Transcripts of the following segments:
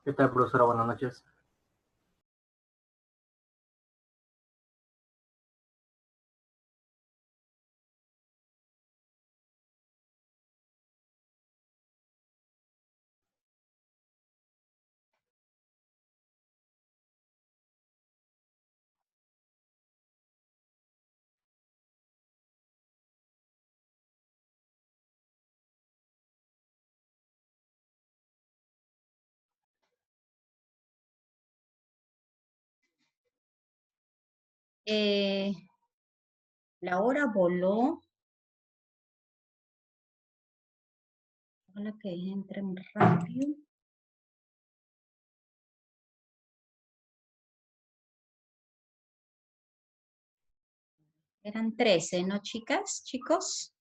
¿Qué tal, profesora? Buenas noches. Eh, la hora voló. Ojalá que entren rápido. Eran 13, ¿no, chicas, chicos?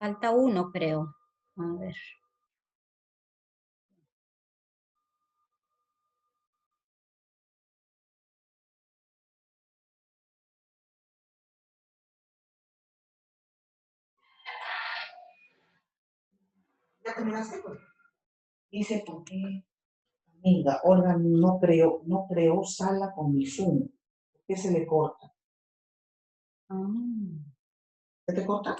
Falta uno, creo. A ver. ¿Ya terminaste? Dice, ¿por qué? Amiga, Olga no creó sala con mi Zoom. ¿Por qué se le corta? Ah, ¿Se te corta?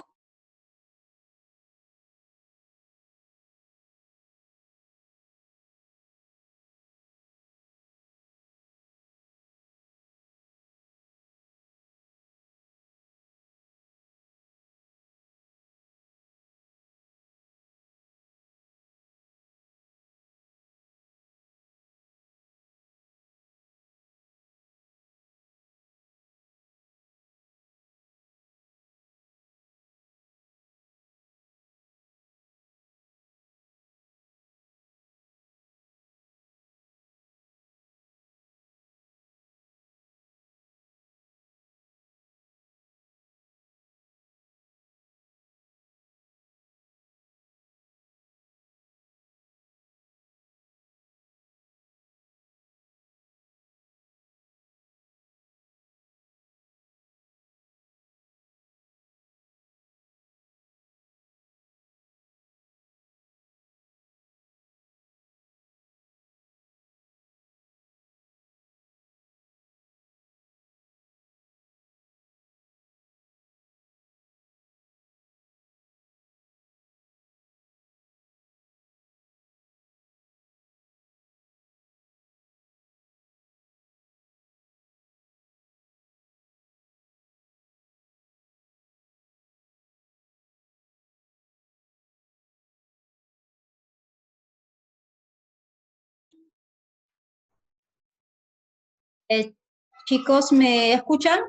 chicos, ¿me escuchan?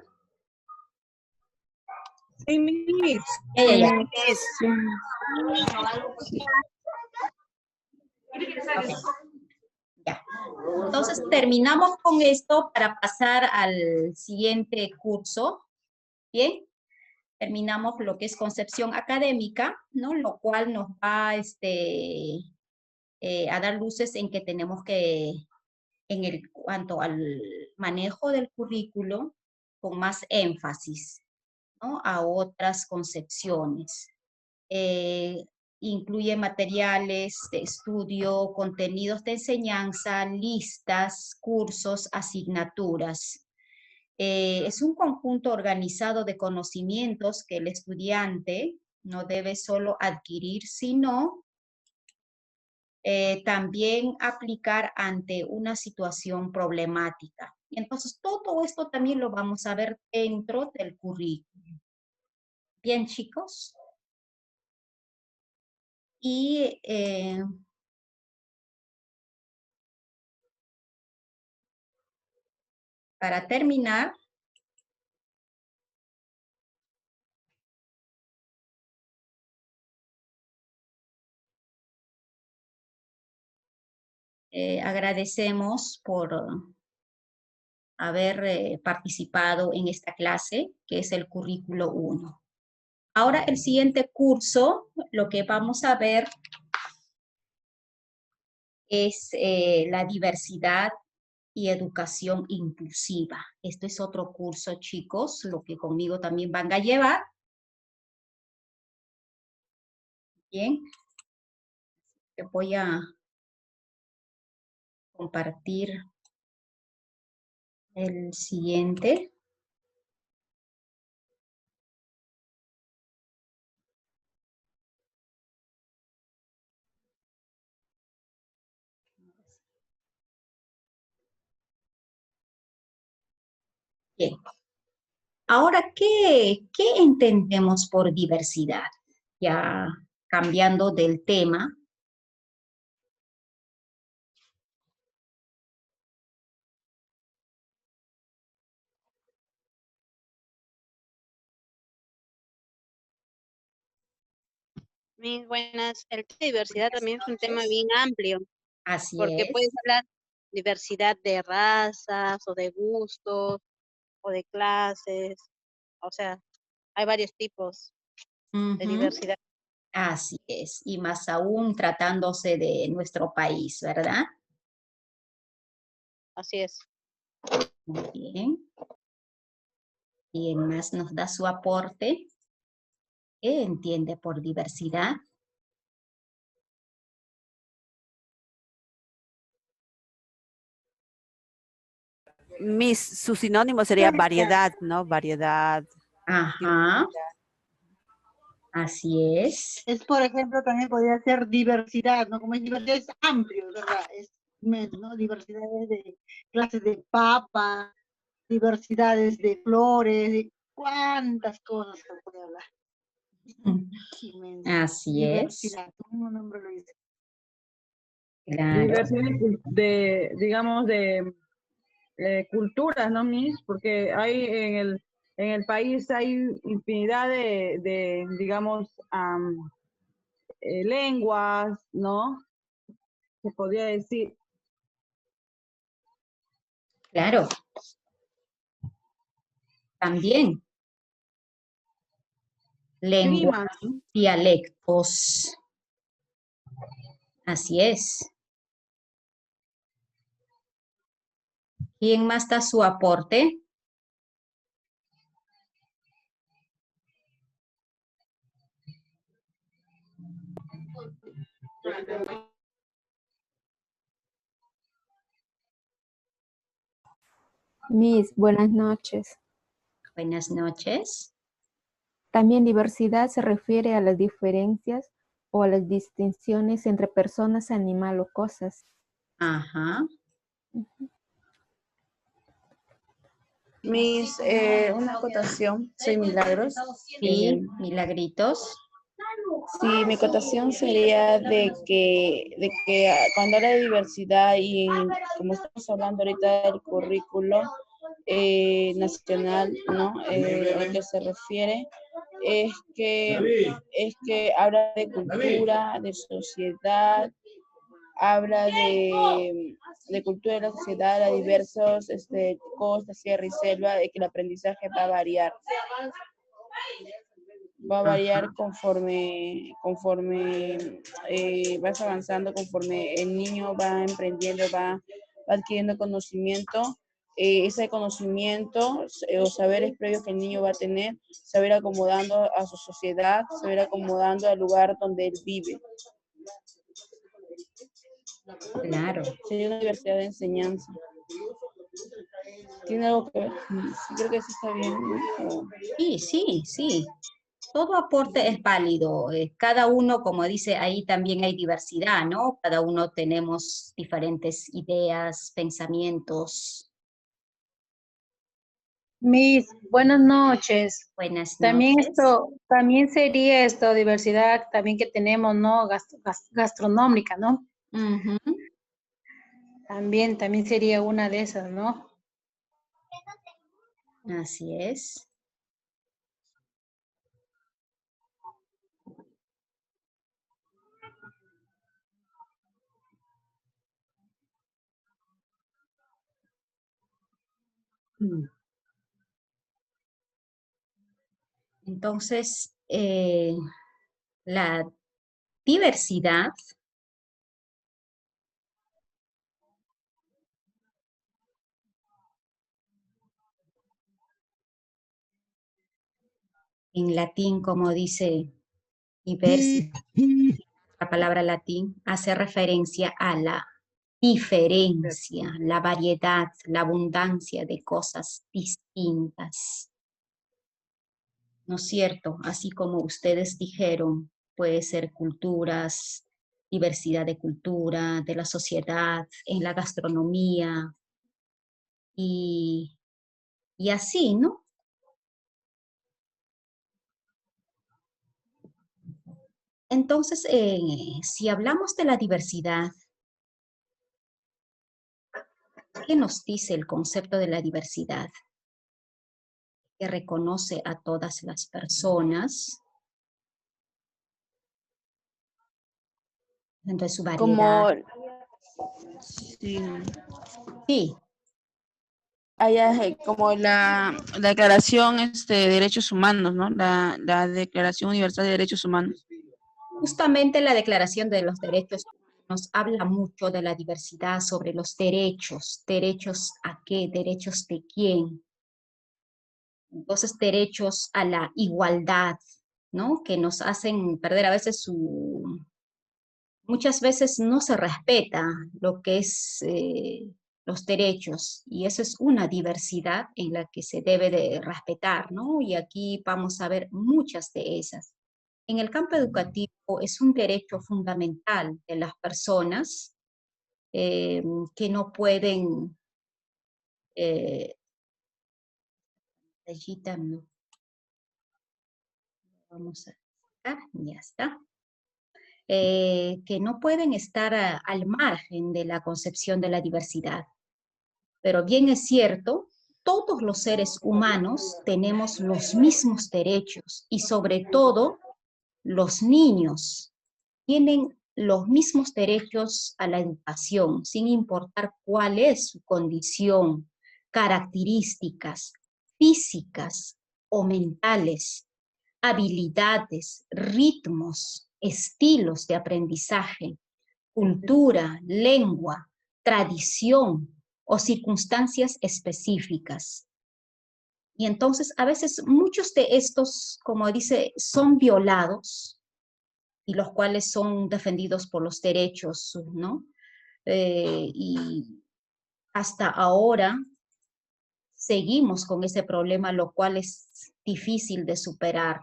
Sí, Miss. Ya, ya, ya. Ok, ya. Entonces terminamos con esto para pasar al siguiente curso. Bien, terminamos lo que es concepción académica, ¿no? Lo cual nos va a dar luces en que tenemos que, cuanto al manejo del currículo, con más énfasis, ¿no? A otras concepciones. Incluye materiales de estudio, contenidos de enseñanza, listas, cursos, asignaturas. Es un conjunto organizado de conocimientos que el estudiante no debe solo adquirir, sino también aplicar ante una situación problemática. Y entonces todo esto también lo vamos a ver dentro del currículum. Bien, chicos. Y para terminar, agradecemos por haber participado en esta clase, que es el currículo 1. Ahora el siguiente curso, lo que vamos a ver es la diversidad y educación inclusiva. Esto es otro curso, chicos, lo que conmigo también van a llevar. Bien. Te voy a compartir el siguiente. Bien. Ahora, ¿qué entendemos por diversidad? Ya cambiando del tema. Mis buenas, el tema de diversidad también es un tema bien amplio, Así porque es. puedes hablar diversidad de razas, o de gustos, o de clases, o sea, hay varios tipos de diversidad. Así es, y más aún tratándose de nuestro país, ¿verdad? Así es. Muy bien. ¿Quién más nos da su aporte? ¿Qué entiende por diversidad? Su sinónimo sería variedad, ¿no? Variedad. Ajá. Así es. Es, por ejemplo, también podría ser diversidad, ¿no? Como es diversidad, es amplio, ¿verdad? Es inmenso, ¿no? Diversidades de clases de papa, diversidades de flores, de cuántas cosas se puede hablar. Inmenso. Así Diversidad, tu mismo nombre lo dice. Claro. Diversidad digamos, de culturas, ¿no, Miss? Porque hay en el país hay infinidad de digamos, lenguas, ¿no? Se podría decir. Claro. También. Lenguas, dialectos. Así es. ¿Quién más da su aporte? Miss, buenas noches. Buenas noches. También diversidad se refiere a las diferencias o a las distinciones entre personas, animal o cosas. Ajá. Miss, una acotación, soy Milagros. Sí, Milagritos. Sí, mi acotación sería de que cuando habla de diversidad y como estamos hablando ahorita del currículo nacional, ¿no? A lo que se refiere es que habla de cultura, de sociedad, habla de cultura de la sociedad a diversos costa, sierra y selva, de que el aprendizaje va a variar. va a variar Ajá. conforme vas avanzando, conforme el niño va emprendiendo, va adquiriendo conocimiento. Ese conocimiento o saberes previos que el niño va a tener, se va a ir acomodando a su sociedad, se va a ir acomodando al lugar donde él vive. Claro. Sería una diversidad de enseñanza. ¿Tiene algo que ver? Sí, creo que sí está bien, ¿no? Sí, sí, sí. Todo aporte es válido. Cada uno, como dice, ahí también hay diversidad, ¿no? Cada uno tenemos diferentes ideas, pensamientos. Miss, buenas noches. Buenas También noches. también sería esto, diversidad también que tenemos, ¿no? Gastronómica, ¿no? Ujú. También sería una de esas, ¿no? Así es. Entonces, la diversidad en latín, como dice diversidad, la palabra latín hace referencia a la diferencia, la variedad, la abundancia de cosas distintas. ¿No es cierto? Así como ustedes dijeron, puede ser culturas, diversidad de cultura, de la sociedad, en la gastronomía y así, ¿no? Entonces, si hablamos de la diversidad, ¿qué nos dice el concepto de la diversidad? Que reconoce a todas las personas dentro de su variedad. Como, sí, Sí, como la Declaración de Derechos Humanos, ¿no? La Declaración Universal de Derechos Humanos. justamente la Declaración de los Derechos nos habla mucho de la diversidad sobre los derechos. ¿Derechos a qué? ¿Derechos de quién? Entonces, derechos a la igualdad, ¿no? Que nos hacen perder a veces muchas veces no se respeta lo que es los derechos y eso es una diversidad en la que se debe de respetar, ¿no? Y aquí vamos a ver muchas de esas. En el campo educativo es un derecho fundamental de las personas que no pueden, allí también, vamos a sacar, ya está. Que no pueden estar al margen de la concepción de la diversidad. Pero bien es cierto, todos los seres humanos tenemos los mismos derechos y sobre todo los niños tienen los mismos derechos a la educación, sin importar cuál es su condición, características físicas o mentales, habilidades, ritmos, estilos de aprendizaje, cultura, lengua, tradición o circunstancias específicas. Y entonces a veces muchos de estos, como dice, son violados y los cuales son defendidos por los derechos, ¿no? Y hasta ahora seguimos con ese problema, lo cual es difícil de superar,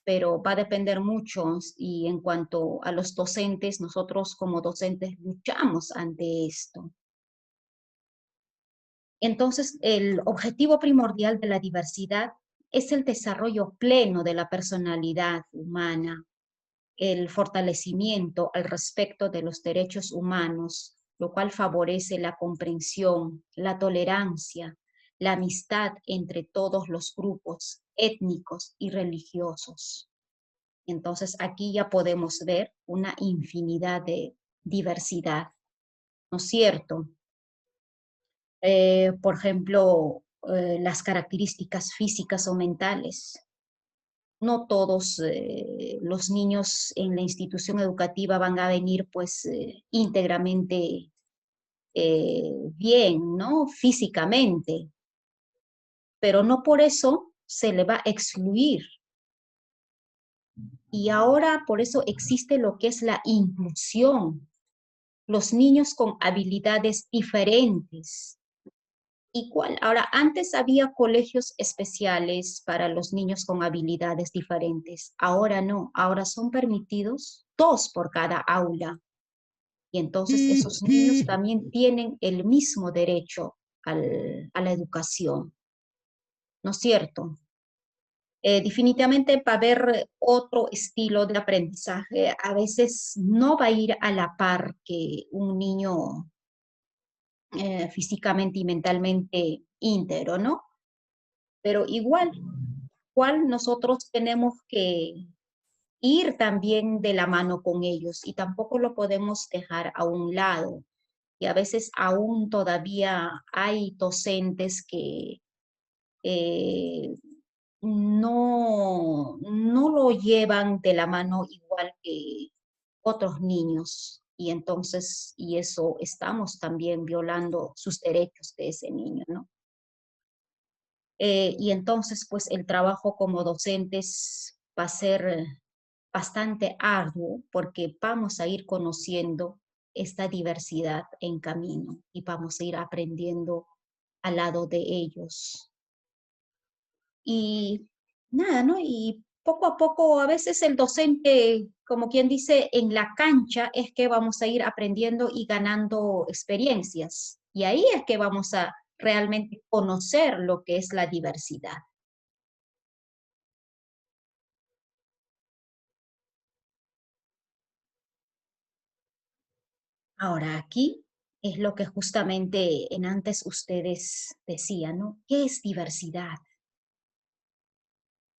pero va a depender mucho y en cuanto a los docentes, nosotros como docentes luchamos ante esto. Entonces, el objetivo primordial de la diversidad es el desarrollo pleno de la personalidad humana, el fortalecimiento al respecto de los derechos humanos, lo cual favorece la comprensión, la tolerancia, la amistad entre todos los grupos étnicos y religiosos. Entonces, aquí ya podemos ver una infinidad de diversidad, ¿no es cierto? Por ejemplo, las características físicas o mentales. no todos los niños en la institución educativa van a venir pues íntegramente bien, ¿no? Físicamente, pero no por eso se le va a excluir. Y ahora por eso existe lo que es la inclusión. Los niños con habilidades diferentes. Igual, ahora antes había colegios especiales para los niños con habilidades diferentes. Ahora no, ahora son permitidos 2 por cada aula. Y entonces esos niños también tienen el mismo derecho a la educación. ¿No es cierto? Definitivamente va a haber otro estilo de aprendizaje. A veces no va a ir a la par que un niño físicamente y mentalmente íntegro, ¿no? Pero igual nosotros tenemos que ir también de la mano con ellos y tampoco lo podemos dejar a un lado. Y a veces aún todavía hay docentes que no lo llevan de la mano igual que otros niños. Y entonces, y eso estamos también violando sus derechos de ese niño, ¿no? Y entonces, pues el trabajo como docentes va a ser bastante arduo porque vamos a ir conociendo esta diversidad en camino y vamos a ir aprendiendo al lado de ellos. Y nada, ¿no? Y poco a poco, a veces el docente, como quien dice, en la cancha es que vamos a ir aprendiendo y ganando experiencias. Y ahí es que vamos a realmente conocer lo que es la diversidad. Ahora, aquí es lo que justamente en antes ustedes decían, ¿no? ¿Qué es diversidad?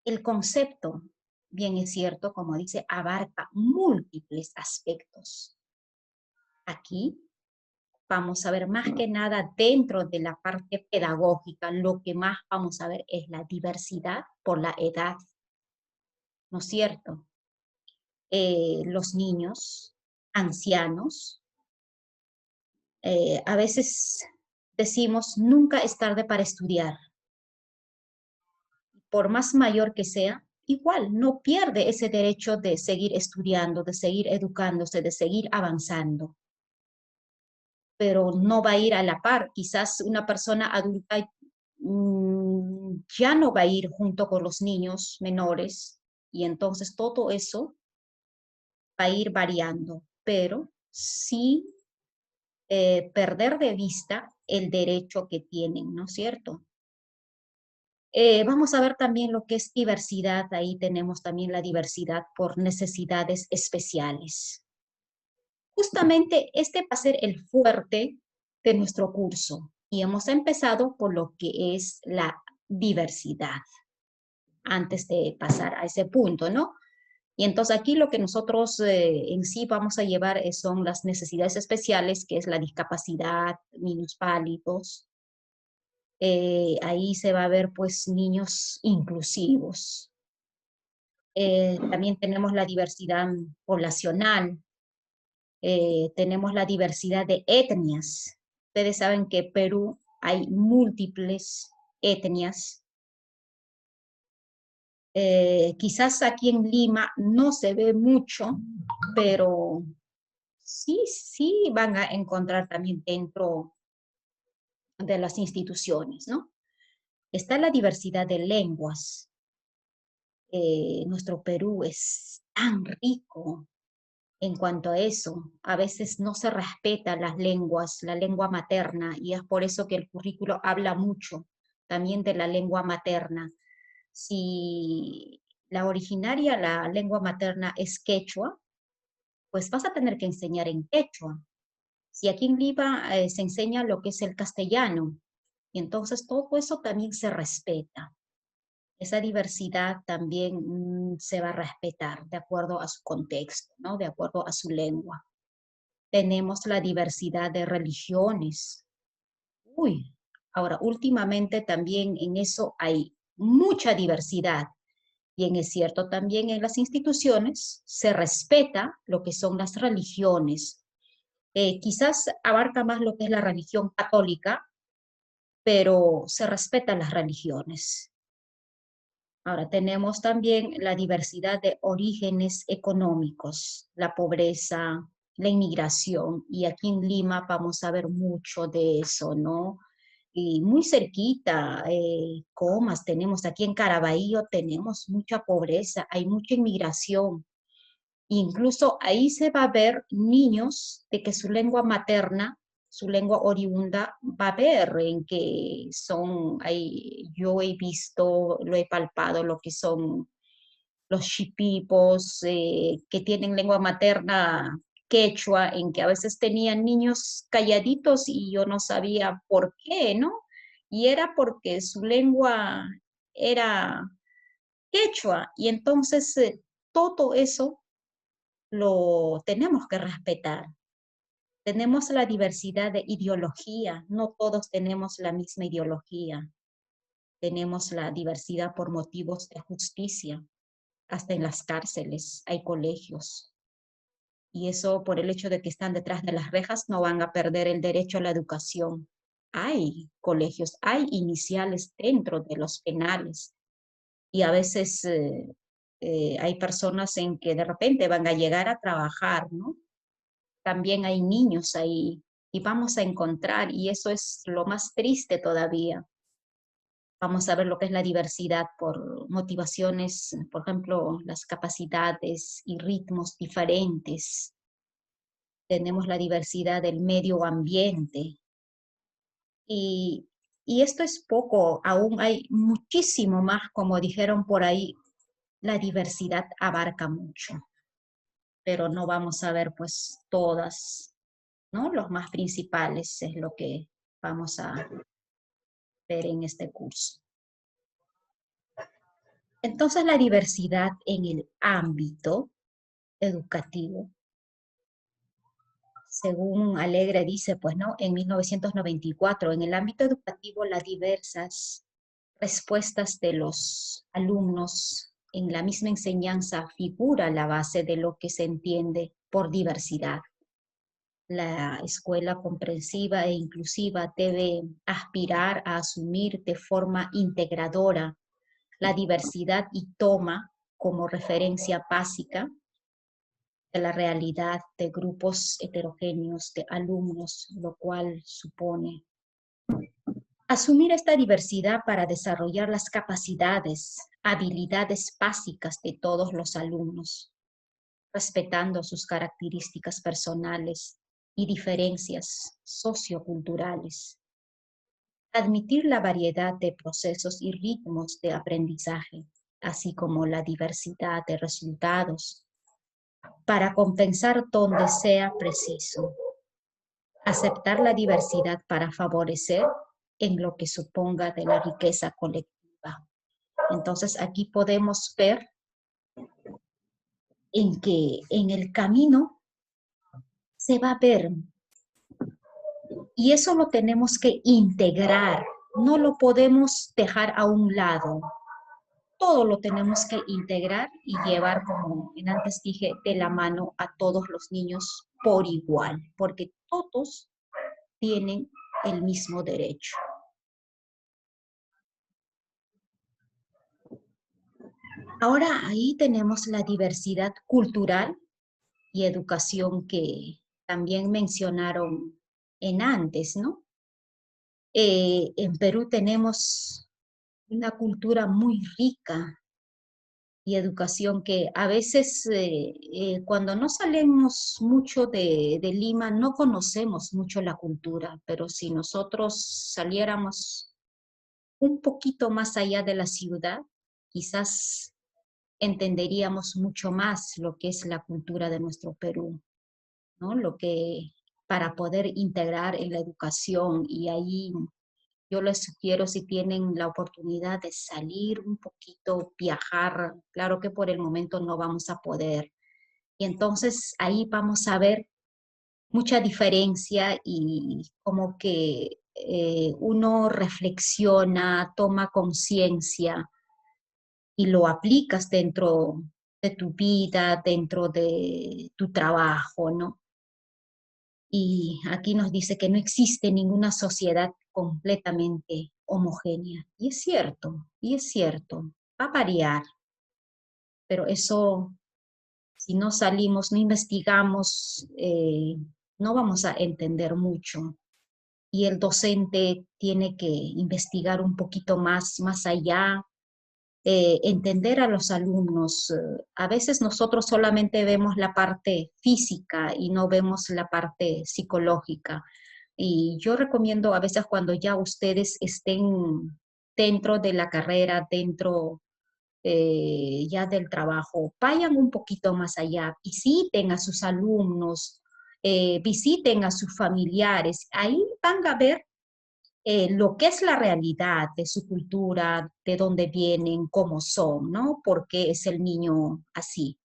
El concepto, bien es cierto, como dice, abarca múltiples aspectos. Aquí vamos a ver más que nada dentro de la parte pedagógica, lo que más vamos a ver es la diversidad por la edad, ¿no es cierto? Los niños, ancianos, a veces decimos nunca es tarde para estudiar. Por más mayor que sea, igual no pierde ese derecho de seguir estudiando, de seguir educándose, de seguir avanzando. Pero no va a ir a la par. Quizás una persona adulta ya no va a ir junto con los niños menores y entonces todo eso va a ir variando, pero sí perder de vista el derecho que tienen, ¿no es cierto? Vamos a ver también lo que es diversidad. Ahí tenemos también la diversidad por necesidades especiales. Justamente este va a ser el fuerte de nuestro curso y hemos empezado por lo que es la diversidad antes de pasar a ese punto, ¿no? Y entonces aquí lo que nosotros en sí vamos a llevar son las necesidades especiales, que es la discapacidad, minusválidos. Ahí se va a ver pues niños inclusivos. También tenemos la diversidad poblacional. Tenemos la diversidad de etnias. Ustedes saben que en Perú hay múltiples etnias. Quizás aquí en Lima no se ve mucho, pero sí van a encontrar también dentro de las instituciones, ¿no? Está la diversidad de lenguas. Nuestro Perú es tan rico en cuanto a eso. A veces no se respetan las lenguas, la lengua materna, y es por eso que el currículo habla mucho también de la lengua materna. Si la originaria, la lengua materna es quechua, pues vas a tener que enseñar en quechua. Si aquí en Lima se enseña lo que es el castellano, y entonces todo eso también se respeta. Esa diversidad también se va a respetar de acuerdo a su contexto, ¿no? De acuerdo a su lengua. Tenemos la diversidad de religiones. Ahora últimamente también en eso hay mucha diversidad. Bien es cierto también en las instituciones se respeta lo que son las religiones. Quizás abarca más lo que es la religión católica, pero se respetan las religiones. Ahora tenemos también la diversidad de orígenes económicos, la pobreza, la inmigración, y aquí en Lima vamos a ver mucho de eso, ¿no? Y muy cerquita, Comas, tenemos aquí en Caraballo, tenemos mucha pobreza, hay mucha inmigración. Incluso ahí se va a ver niños de que su lengua materna, su lengua oriunda, va a ver en que son, ahí, yo he visto, lo he palpado, lo que son los shipipos, que tienen lengua materna quechua, en que a veces tenían niños calladitos y yo no sabía por qué, ¿no? Y era porque su lengua era quechua, y entonces todo eso lo tenemos que respetar. Tenemos la diversidad de ideología, no todos tenemos la misma ideología. Tenemos la diversidad por motivos de justicia. Hasta en las cárceles hay colegios. Y eso, por el hecho de que están detrás de las rejas, no van a perder el derecho a la educación. Hay colegios, hay iniciales dentro de los penales. Y a veces hay personas en que de repente van a llegar a trabajar, ¿no? También hay niños ahí y vamos a encontrar, y eso es lo más triste todavía. Vamos a ver lo que es la diversidad por motivaciones, por ejemplo, las capacidades y ritmos diferentes. Tenemos la diversidad del medio ambiente. Y esto es poco, aún hay muchísimo más, como dijeron por ahí, la diversidad abarca mucho, pero no vamos a ver pues todas, ¿no? Los más principales es lo que vamos a ver en este curso. Entonces, la diversidad en el ámbito educativo, según Alegre dice, pues, ¿no? En 1994, en el ámbito educativo, las diversas respuestas de los alumnos en la misma enseñanza figura la base de lo que se entiende por diversidad. La escuela comprensiva e inclusiva debe aspirar a asumir de forma integradora la diversidad y toma como referencia básica de la realidad de grupos heterogéneos de alumnos, lo cual supone asumir esta diversidad para desarrollar las capacidades, habilidades básicas de todos los alumnos, respetando sus características personales y diferencias socioculturales. Admitir la variedad de procesos y ritmos de aprendizaje, así como la diversidad de resultados, para compensar donde sea preciso. Aceptar la diversidad para favorecer en lo que suponga de la riqueza colectiva. Entonces aquí podemos ver en que en el camino se va a ver, y eso lo tenemos que integrar, no lo podemos dejar a un lado. Todo lo tenemos que integrar y llevar, como antes dije, de la mano a todos los niños por igual, porque todos tienen el mismo derecho. Ahora ahí tenemos la diversidad cultural y educación que también mencionaron en antes, ¿no? En Perú tenemos una cultura muy rica y educación que a veces cuando no salimos mucho de Lima no conocemos mucho la cultura, pero si nosotros saliéramos un poquito más allá de la ciudad, quizás entenderíamos mucho más lo que es la cultura de nuestro Perú, ¿no? Lo que para poder integrar en la educación, y ahí yo les sugiero, si tienen la oportunidad de salir un poquito, viajar, claro que por el momento no vamos a poder. Y entonces ahí vamos a ver mucha diferencia y como que uno reflexiona, toma conciencia y lo aplicas dentro de tu vida, dentro de tu trabajo, ¿no? Y aquí nos dice que no existe ninguna sociedad completamente homogénea. Y es cierto, va a variar, pero eso, si no salimos, no investigamos, no vamos a entender mucho. Y el docente tiene que investigar un poquito más allá, entender a los alumnos. A veces nosotros solamente vemos la parte física y no vemos la parte psicológica. Y yo recomiendo a veces cuando ya ustedes estén dentro de la carrera, dentro ya del trabajo, vayan un poquito más allá, visiten a sus alumnos, visiten a sus familiares. Ahí van a ver lo que es la realidad de su cultura, de dónde vienen, cómo son, ¿no? ¿Por qué es el niño así?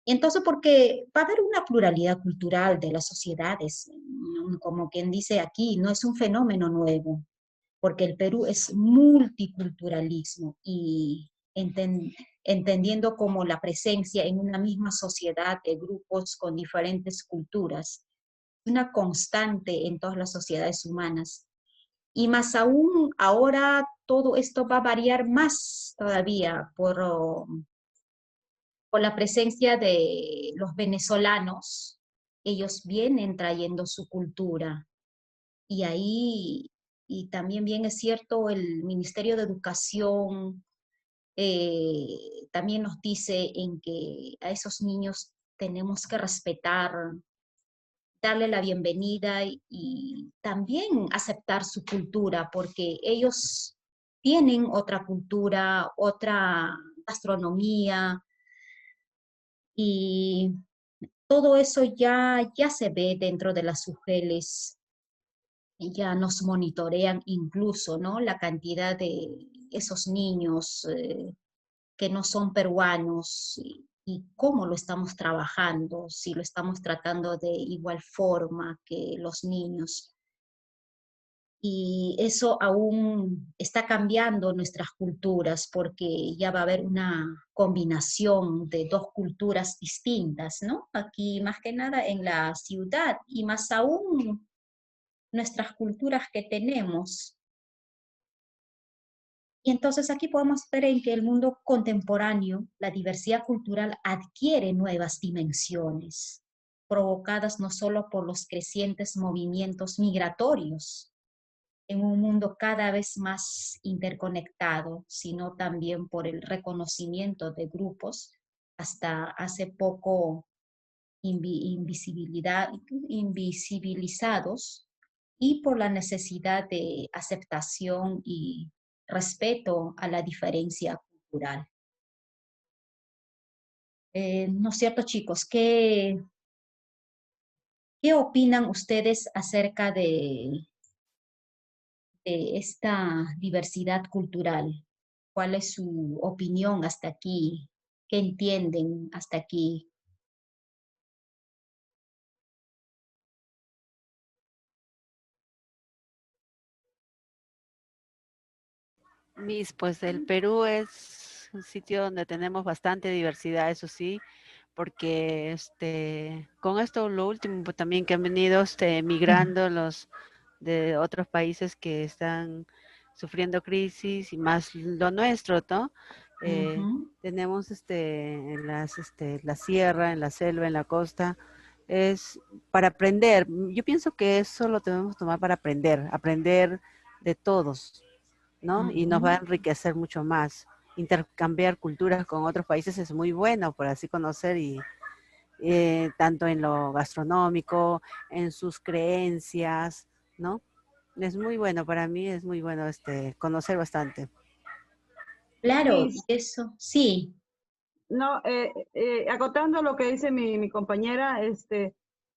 Y entonces, porque va a haber una pluralidad cultural de las sociedades, como quien dice aquí, no es un fenómeno nuevo, porque el Perú es multiculturalismo y entendiendo como la presencia en una misma sociedad de grupos con diferentes culturas, una constante en todas las sociedades humanas. Y más aún, ahora todo esto va a variar más todavía por la presencia de los venezolanos. Ellos vienen trayendo su cultura. Y ahí, y también bien es cierto, el Ministerio de Educación también nos dice en que a esos niños tenemos que respetar, darle la bienvenida y también aceptar su cultura, porque ellos tienen otra cultura, otra gastronomía, y todo eso ya se ve dentro de las UGELs, ya nos monitorean incluso, ¿no? La cantidad de esos niños que no son peruanos y cómo lo estamos trabajando, si lo estamos tratando de igual forma que los niños. Y eso aún está cambiando nuestras culturas porque ya va a haber una combinación de dos culturas distintas, ¿no? Aquí más que nada en la ciudad y más aún nuestras culturas que tenemos. Y entonces aquí podemos ver en que el mundo contemporáneo, la diversidad cultural adquiere nuevas dimensiones, provocadas no solo por los crecientes movimientos migratorios, en un mundo cada vez más interconectado, sino también por el reconocimiento de grupos hasta hace poco invisibilizados y por la necesidad de aceptación y respeto a la diferencia cultural. ¿No es cierto, chicos? ¿Qué opinan ustedes acerca de esta diversidad cultural? ¿Cuál es su opinión hasta aquí? ¿Qué entienden hasta aquí? Pues el Perú es un sitio donde tenemos bastante diversidad, eso sí, porque con esto lo último pues, también que han venido migrando los de otros países que están sufriendo crisis y más lo nuestro, ¿no? Tenemos en la sierra, en la selva, en la costa, es para aprender. Yo pienso que eso lo tenemos que tomar para aprender de todos, ¿no? Y nos va a enriquecer mucho más. Intercambiar culturas con otros países es muy bueno, por así conocer y tanto en lo gastronómico, en sus creencias, ¿no? Es muy bueno, para mí es muy bueno conocer bastante. Claro, Sí, eso, sí. no, acotando lo que dice mi compañera,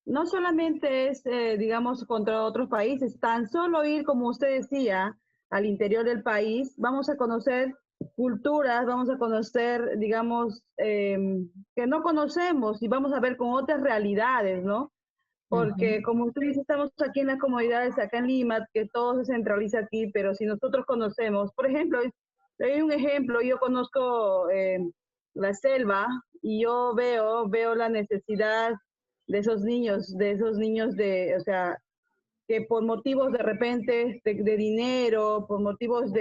no solamente es, digamos, contra otros países, tan solo ir, como usted decía, al interior del país, vamos a conocer culturas, vamos a conocer, digamos, que no conocemos y vamos a ver con otras realidades, ¿no? Porque como usted dice, estamos aquí en las comodidades, acá en Lima, que todo se centraliza aquí, pero si nosotros conocemos, por ejemplo, Le doy un ejemplo, yo conozco la selva y yo veo la necesidad de esos niños, o sea, que por motivos de repente de dinero, por motivos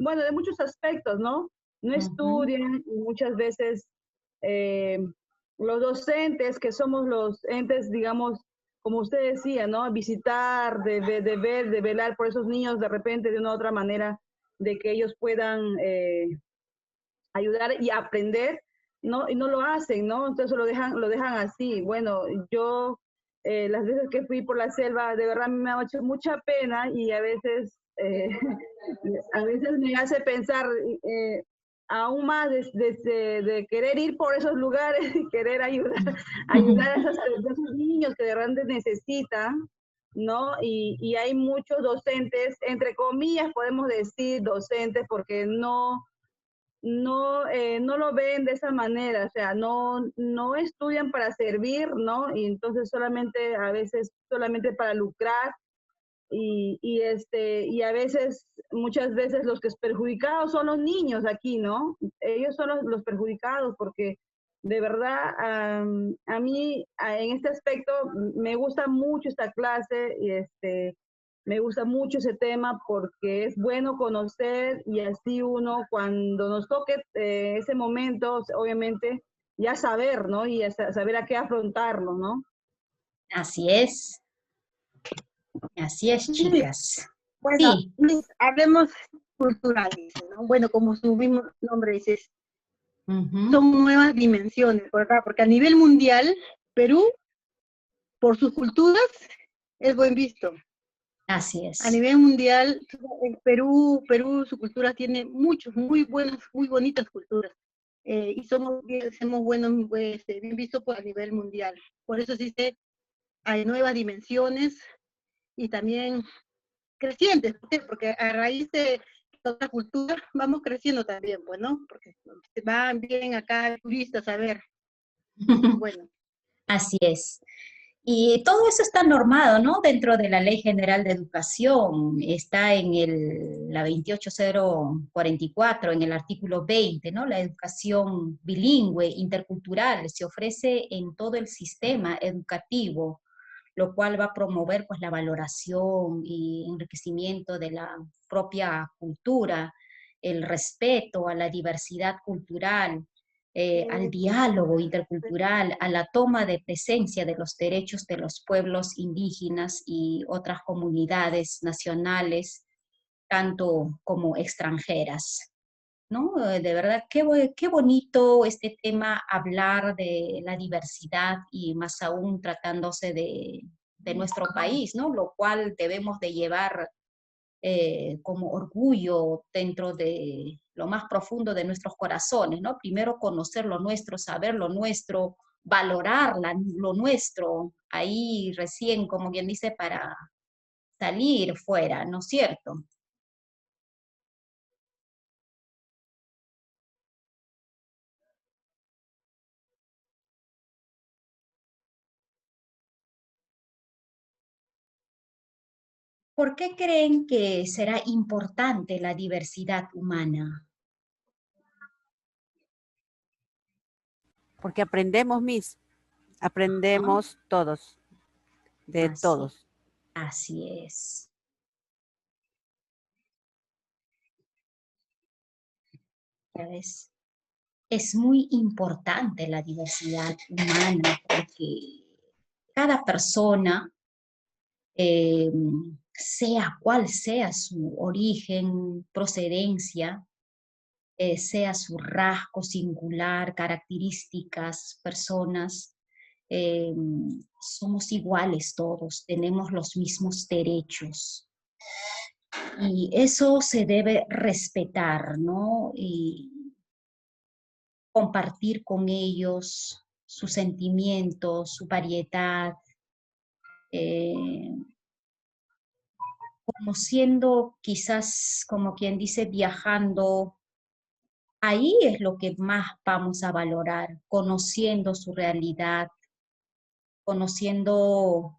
bueno, de muchos aspectos, ¿no? No estudian y muchas veces eh, los docentes, que somos los entes, digamos, como usted decía, ¿no? Visitar, de ver, de velar por esos niños de repente de una u otra manera, de que ellos puedan ayudar y aprender, ¿no? Y no lo hacen, ¿no? Entonces lo dejan así. Bueno, yo las veces que fui por la selva, de verdad me ha hecho mucha pena y a veces me hace pensar aún más de querer ir por esos lugares y querer ayudar a esos niños que de verdad necesitan, ¿no? Y hay muchos docentes, entre comillas podemos decir docentes, porque no lo ven de esa manera, o sea, no estudian para servir, ¿no? Y entonces solamente, a veces, solamente para lucrar, y a veces, muchas veces los que es perjudicados son los niños aquí, ¿no? Ellos son los perjudicados porque de verdad a mí en este aspecto me gusta mucho esta clase y me gusta mucho ese tema porque es bueno conocer y así uno cuando nos toque ese momento, obviamente ya saber, ¿no? Y saber a qué afrontarlo, ¿no? Así es, chicas. Bueno, Sí. Miss, hablemos culturales, ¿no? Bueno, como su mismo nombre dice, son nuevas dimensiones, ¿verdad? Porque a nivel mundial, Perú, por sus culturas, es buen visto. Así es. A nivel mundial, Perú, su cultura tiene muchos, muy buenas, muy bonitas culturas. Y somos buenos, pues, bien vistos a nivel mundial. Por eso existe, hay nuevas dimensiones y también crecientes. ¿Por qué? Porque a raíz de otra cultura vamos creciendo también, pues, ¿no? Porque van bien acá turistas a ver. Bueno. Así es. Y todo eso está normado, ¿no? Dentro de la Ley General de Educación, está en la 28044, en el artículo 20, ¿no? La educación bilingüe, intercultural, se ofrece en todo el sistema educativo, lo cual va a promover pues la valoración y enriquecimiento de la propia cultura, el respeto a la diversidad cultural, al diálogo intercultural, a la toma de presencia de los derechos de los pueblos indígenas y otras comunidades nacionales, tanto como extranjeras, ¿no? De verdad, qué bonito este tema, hablar de la diversidad y más aún tratándose de nuestro país, ¿no? Lo cual debemos de llevar como orgullo dentro de lo más profundo de nuestros corazones, ¿no? Primero conocer lo nuestro, saber lo nuestro, valorar lo nuestro, ahí recién, como quien dice, para salir fuera, ¿no es cierto? ¿Por qué creen que será importante la diversidad humana? Porque aprendemos, Miss, aprendemos todos, de todos. Así es. ¿Sabes? Es muy importante la diversidad humana porque cada persona, sea cual sea su origen, procedencia, sea su rasgo singular, características, personas, somos iguales todos, tenemos los mismos derechos. Y eso se debe respetar, ¿no? Y compartir con ellos sus sentimientos, su variedad, como siendo quizás, como quien dice, viajando. Ahí es lo que más vamos a valorar, conociendo su realidad, conociendo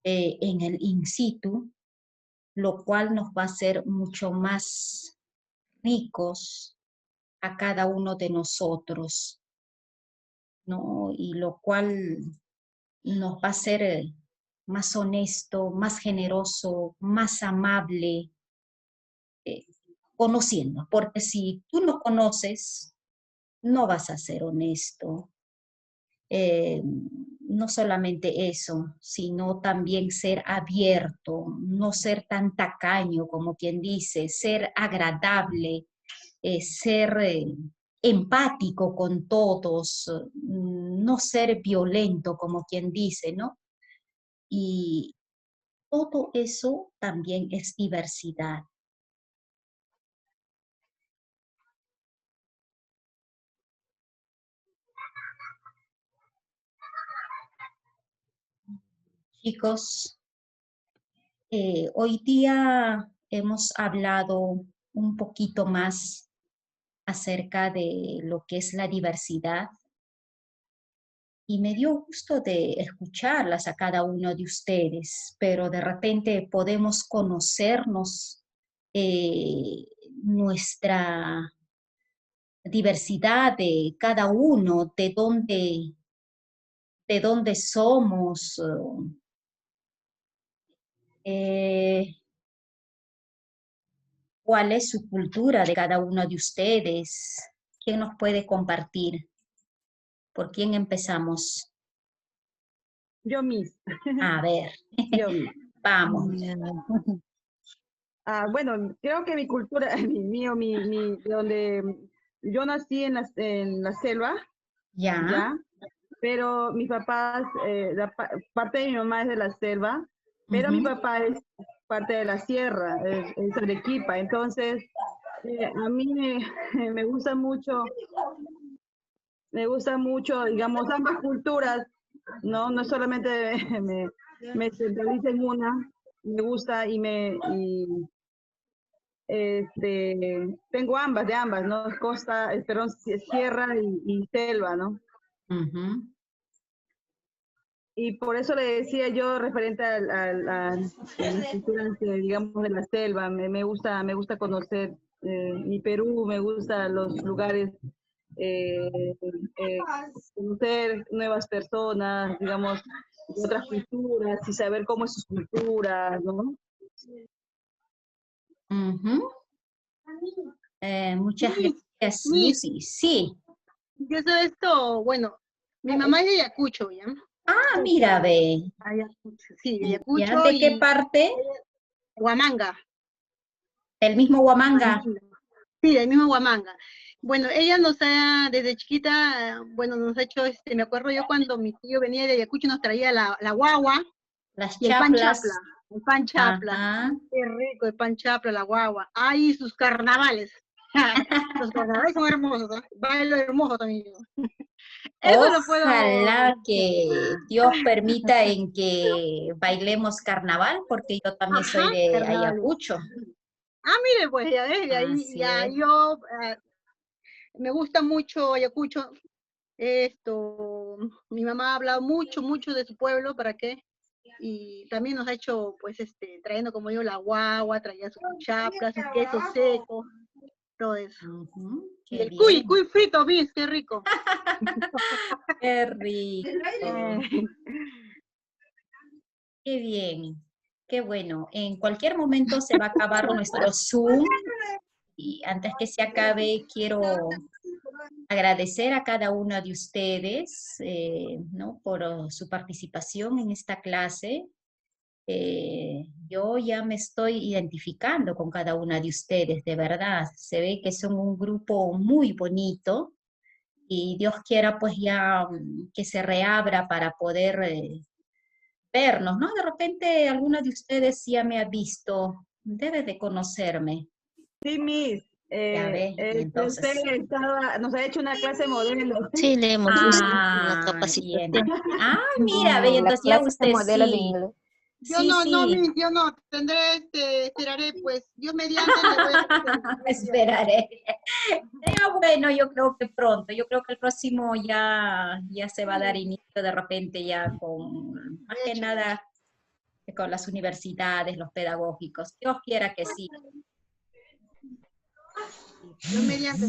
en el in situ, lo cual nos va a hacer mucho más ricos a cada uno de nosotros, ¿no? Y lo cual nos va a hacer más honesto, más generoso, más amable, conociendo, porque si tú no conoces, no vas a ser honesto. No solamente eso, sino también ser abierto, no ser tan tacaño como quien dice, ser agradable, ser empático con todos, no ser violento como quien dice, ¿no? Y todo eso también es diversidad. Chicos, hoy día hemos hablado un poquito más acerca de lo que es la diversidad y me dio gusto de escucharlas a cada uno de ustedes, pero de repente podemos conocernos nuestra diversidad de cada uno, de dónde somos, eh, cuál es su cultura de cada uno de ustedes. ¿Quién nos puede compartir? ¿Por quién empezamos? Yo misma. A ver, Yo. vamos. Bueno, creo que mi cultura, donde yo nací en la selva, Ya. ¿ya? Pero mis papás, parte de mi mamá es de la selva, pero mi papá es parte de la sierra, es Arequipa. Entonces, a mí me gusta mucho, digamos, ambas culturas, ¿no? No solamente me centralizo en una, me gusta tengo ambas, ¿no? Costa, perdón, sierra y selva, ¿no? Y por eso le decía yo referente a las culturas, digamos, de la selva, me gusta conocer mi Perú, me gusta los lugares, conocer nuevas personas, digamos, de otras culturas y saber cómo es sus culturas, ¿no? Muchas gracias, Miss, Lucy. Sí. yo sé esto, bueno, mi mamá es de Ayacucho, ¿ya? Ah, mira, ve. Ayacucho, sí, de ¿Ya? Ayacucho ¿De qué y parte? Huamanga. ¿Del mismo Huamanga? Sí, del mismo Huamanga. Bueno, ella nos ha, desde chiquita, bueno, nos ha hecho, me acuerdo yo cuando mi tío venía de Ayacucho nos traía la guagua Las y el pan chaplas. chapla. El pan chapla. Ajá. Qué rico el pan chapla, la guagua. Ay, sus carnavales. Los carnavales son hermosos, ¿no? Bailo hermoso también. Eso lo puedo... Ojalá que Dios permita en que bailemos carnaval, porque yo también soy de carnavales. Ayacucho. Ah, mire, pues ya ves, y ahí Así ya es. yo me gusta mucho Ayacucho. Mi mamá ha hablado mucho de su pueblo, ¿para qué? Y también nos ha hecho, pues, trayendo como yo la guagua, traía su chapla, su queso seco, todo eso. Y Qué el bien. cuy frito, bis, qué rico. Qué rico. Qué bien. Qué bueno. En cualquier momento se va a acabar nuestro Zoom. Y antes que se acabe, quiero agradecer a cada uno de ustedes, ¿no? Por su participación en esta clase. Yo ya me estoy identificando con cada una de ustedes, de verdad. Se ve que son un grupo muy bonito y Dios quiera pues ya que se reabra para poder vernos, ¿no? De repente alguna de ustedes ya me ha visto, debe de conocerme. Sí, Miss. Ya ve, y entonces. Usted nos ha hecho una clase modelo. Sí, le hemos visto la Ah, capacitación. bien. Ah, mira, ve, entonces ya usted sí. Yo Sí, no, sí. Miss, yo no, esperaré, pues, Dios mediante le voy a... Esperaré. Pero bueno, yo creo que pronto, yo creo que el próximo ya se va a dar inicio de repente ya con, más que nada, con las universidades, los pedagógicos. Dios quiera que sí. No mediante.